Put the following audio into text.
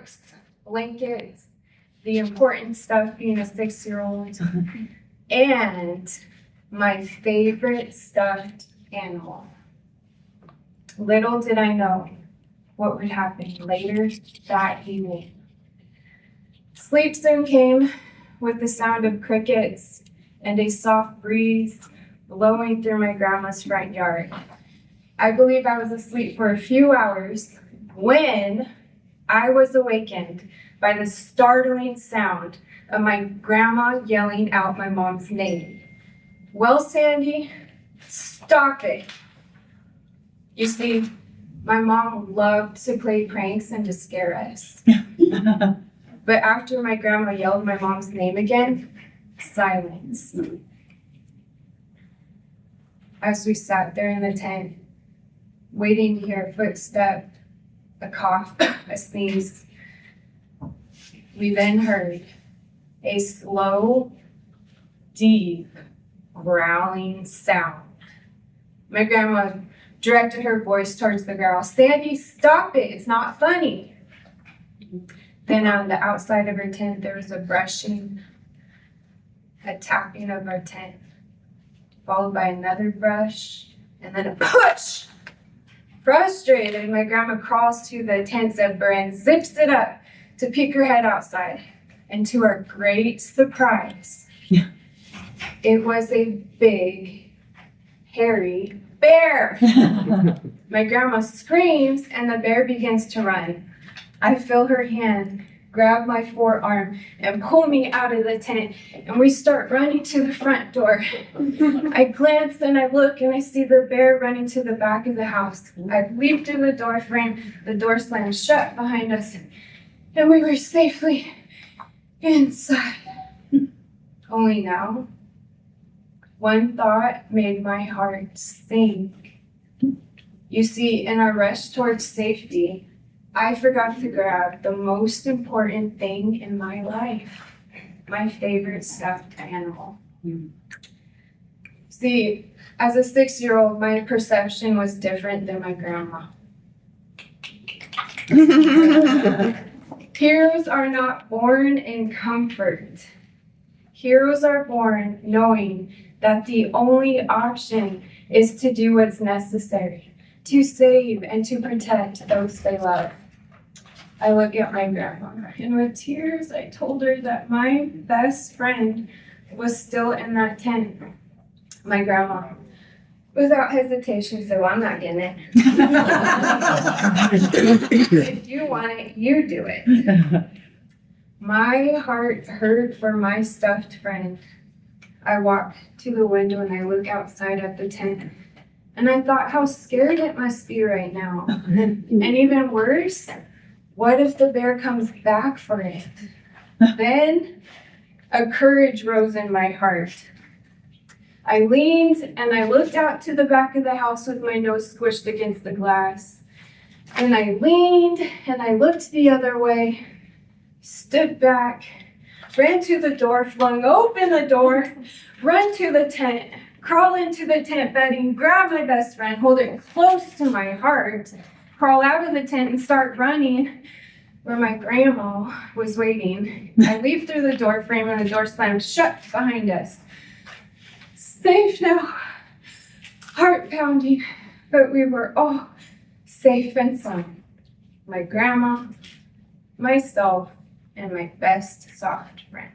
books, blankets, the important stuff being a 6-year-old, and my favorite stuffed animal. Little did I know what would happen later that evening. Sleep soon came with the sound of crickets and a soft breeze blowing through my grandma's front yard. I believe I was asleep for a few hours when I was awakened by the startling sound of my grandma yelling out my mom's name. "Well, Sandy, stop it." You see, my mom loved to play pranks and to scare us. But after my grandma yelled my mom's name again, silence. As we sat there in the tent, waiting to hear a footstep, a cough, a sneeze, we then heard a slow, deep, growling sound. My grandma directed her voice towards the growl. "Sandy, stop it, it's not funny." Then on the outside of her tent, there was a brushing, a tapping of our tent, followed by another brush, and then a push. Frustrated, my grandma crawls to the tent zipper and zips it up to peek her head outside. And to our great surprise, it was a big, hairy bear. My grandma screams and the bear begins to run. I feel her hand grab my forearm and pull me out of the tent, and we start running to the front door. I glance and I look and I see the bear running to the back of the house. I leap through the door frame, the door slams shut behind us, and we were safely inside. Only now, one thought made my heart sink. You see, in our rush towards safety, I forgot to grab the most important thing in my life, my favorite stuffed animal. See, as a 6-year-old, my perception was different than my grandma. Heroes are not born in comfort. Heroes are born knowing that the only option is to do what's necessary, to save and to protect those they love. I look at my grandma, and with tears, I told her that my best friend was still in that tent. My grandma, without hesitation, said, "Well, I'm not getting it." "If you want it, you do it." My heart hurt for my stuffed friend. I walk to the window and I look outside at the tent, and I thought how scared it must be right now. And even worse, what if the bear comes back for it? Then a courage rose in my heart. I leaned and I looked out to the back of the house with my nose squished against the glass. And I leaned and I looked the other way, stood back, ran to the door, flung open the door, run to the tent, crawl into the tent bedding, grab my best friend, hold it close to my heart, crawl out of the tent and start running where my grandma was waiting. I leap through the door frame and the door slammed shut behind us. Safe now, heart pounding, but we were all safe and sound. My grandma, myself, and my best soft friend.